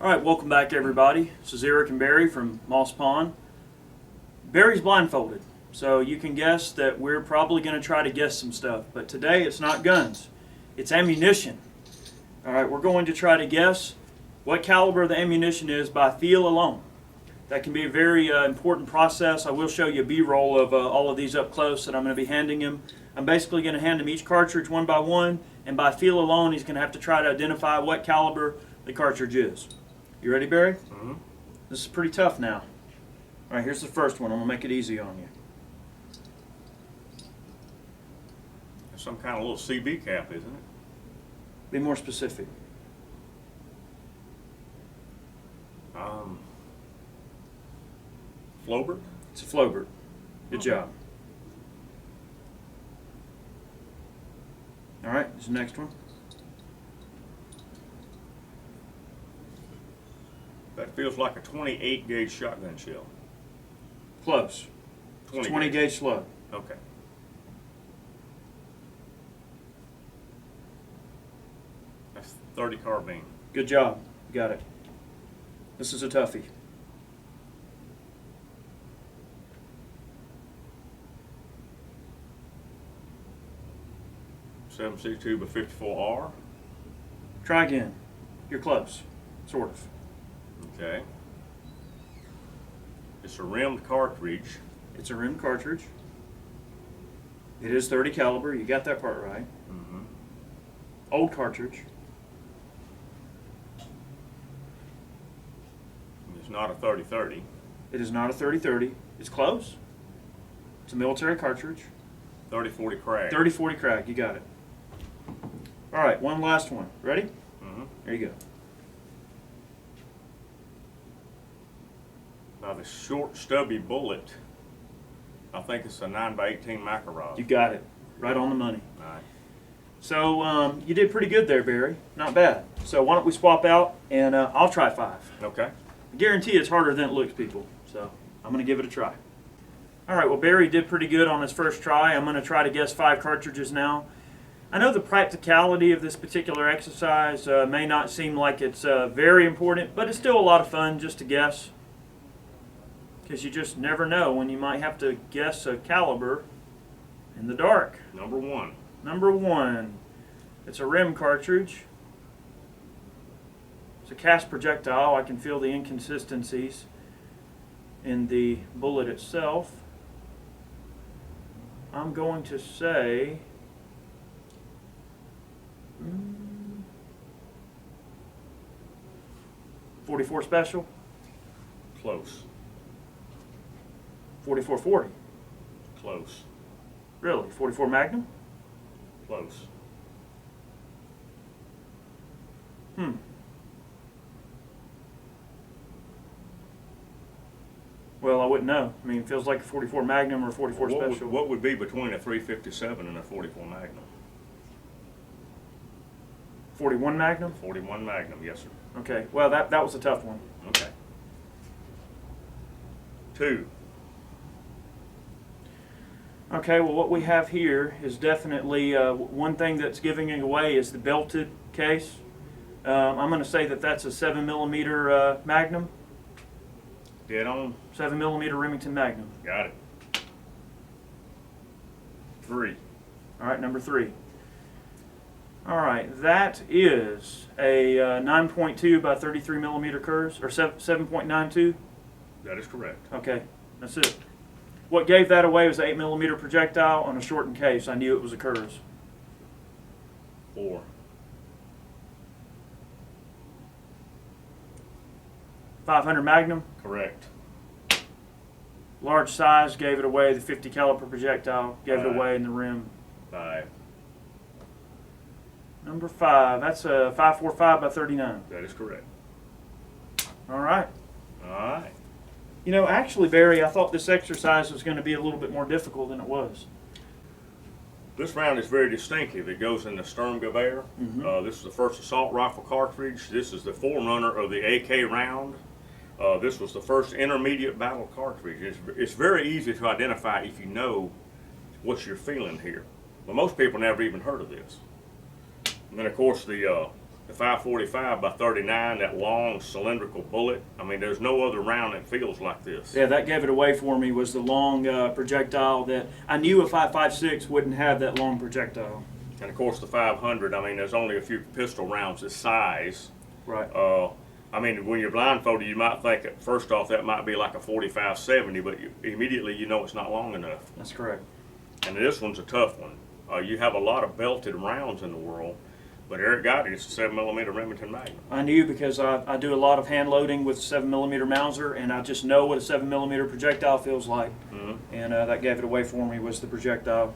Alright, welcome back everybody. This is Eric and Barry from Moss Pond. Barry's blindfolded, so you can guess that we're probably going to try to guess some stuff. But today it's not guns, it's ammunition. Alright, we're going to try to guess what caliber the ammunition is by feel alone. That can be a very important process. I will show you a B-roll of all of these up close that I'm going to be handing him. I'm basically going to hand him each cartridge one by one, and by feel alone he's going to have to try to identify what caliber the cartridge is. You ready, Barry? Mm-hmm. This is pretty tough now. Alright, here's the first one. I'm going to make it easy on you. Some kind of little CB cap, isn't it? Be more specific. Flowbird? It's a Flowbird. Good Okay. job. Alright, this is the next one. That feels like a 28 gauge shotgun shell. Close. 20 gauge slug. Okay. That's 30 carbine. Good job. You got it. This is a toughie. .762 by 54R. Try again. You're close. Sort of. Okay. It's a rimmed cartridge. It's a rimmed cartridge. It is 30 caliber. You got that part right. Mm-hmm. Old cartridge. It's not a 30-30. It is not a 30-30. It's close. It's a military cartridge. 30-40 Krag. 30-40 Krag. You got it. All right, one last one. Ready? Mm-hmm. There you go. Now the short stubby bullet, I think it's a 9x18 MacLeod. You got it. Right on the money. All right. So you did pretty good there, Barry. Not bad. So why don't we swap out, and I'll try 5. Okay. I guarantee it's harder than it looks, people. So I'm going to give it a try. All right, well, Barry did pretty good on his first try. I'm going to try to guess 5 cartridges now. I know the practicality of this particular exercise may not seem like it's very important, but it's still a lot of fun just to guess. Because you just never know when you might have to guess a caliber in the dark. Number 1. Number 1. It's a rim cartridge. It's a cast projectile. I can feel the inconsistencies in the bullet itself. I'm going to say 44 Special. Close. 44-40. Close. Really? 44 Magnum? Close. Well, I wouldn't know. I mean, it feels like a 44 Magnum or a 44 Special. What would be between a 357 and a 44 Magnum? 41 Magnum? 41 Magnum, yes sir. Okay, well, that was a tough one. Okay. 2. Okay, well, what we have here is definitely one thing that's giving it away is the belted case. I'm going to say that that's a 7mm Magnum. Dead on. 7mm Remington Magnum. Got it. 3. All right, number 3. All right, that is a 9.2 by 33mm Kurz, or 7.92. That is correct. Okay, that's it. What gave that away was an 8mm projectile on a shortened case. I knew it was a Kurz. 4. 500 Magnum. Correct. Large size gave it away. The 50 caliber projectile gave it away in the rim. 5. Number 5. That's a 5.45 by 39. That is correct. All right. All right. You know, actually, Barry, I thought this exercise was going to be a little bit more difficult than it was. This round is very distinctive. It goes in the Sturmgewehr. This is the first assault rifle cartridge. This is the forerunner of the AK round. This was the first intermediate battle cartridge. It's very easy to identify if you know what you're feeling here. But most people never even heard of this. And then, of course, the the 545 by 39, that long cylindrical bullet. I mean, there's no other round that feels like this. Yeah, that gave it away for me, was the long projectile that I knew a 5.56 wouldn't have that long projectile. And of course the 500, I mean, there's only a few pistol rounds this size. Right. I mean, when you're blindfolded, you might think, first off, that might be like a 45-70, but immediately you know it's not long enough. That's correct. And this one's a tough one. You have a lot of belted rounds in the world, but Eric got it. It's a 7mm Remington Magnum. I knew because I do a lot of hand loading with 7mm Mauser, and I just know what a 7mm projectile feels like. And that gave it away for me, was the projectile.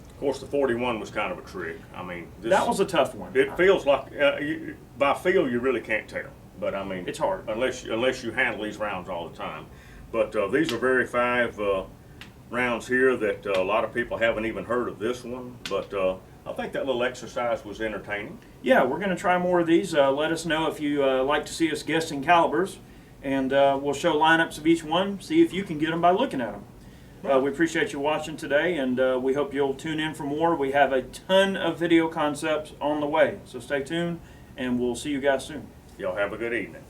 Of course, the 41 was kind of a trick. I mean, That was a tough one. It feels like, by feel, you really can't tell. But I mean, It's hard. unless you handle these rounds all the time. But these are very 5 rounds here that a lot of people haven't even heard of this one. But I think that little exercise was entertaining. Yeah, we're going to try more of these. Let us know if you like to see us guessing calibers, and we'll show lineups of each one, see if you can get them by looking at them. We appreciate you watching today, and we hope you'll tune in for more. We have a ton of video concepts on the way, so stay tuned, and we'll see you guys soon. Y'all have a good evening.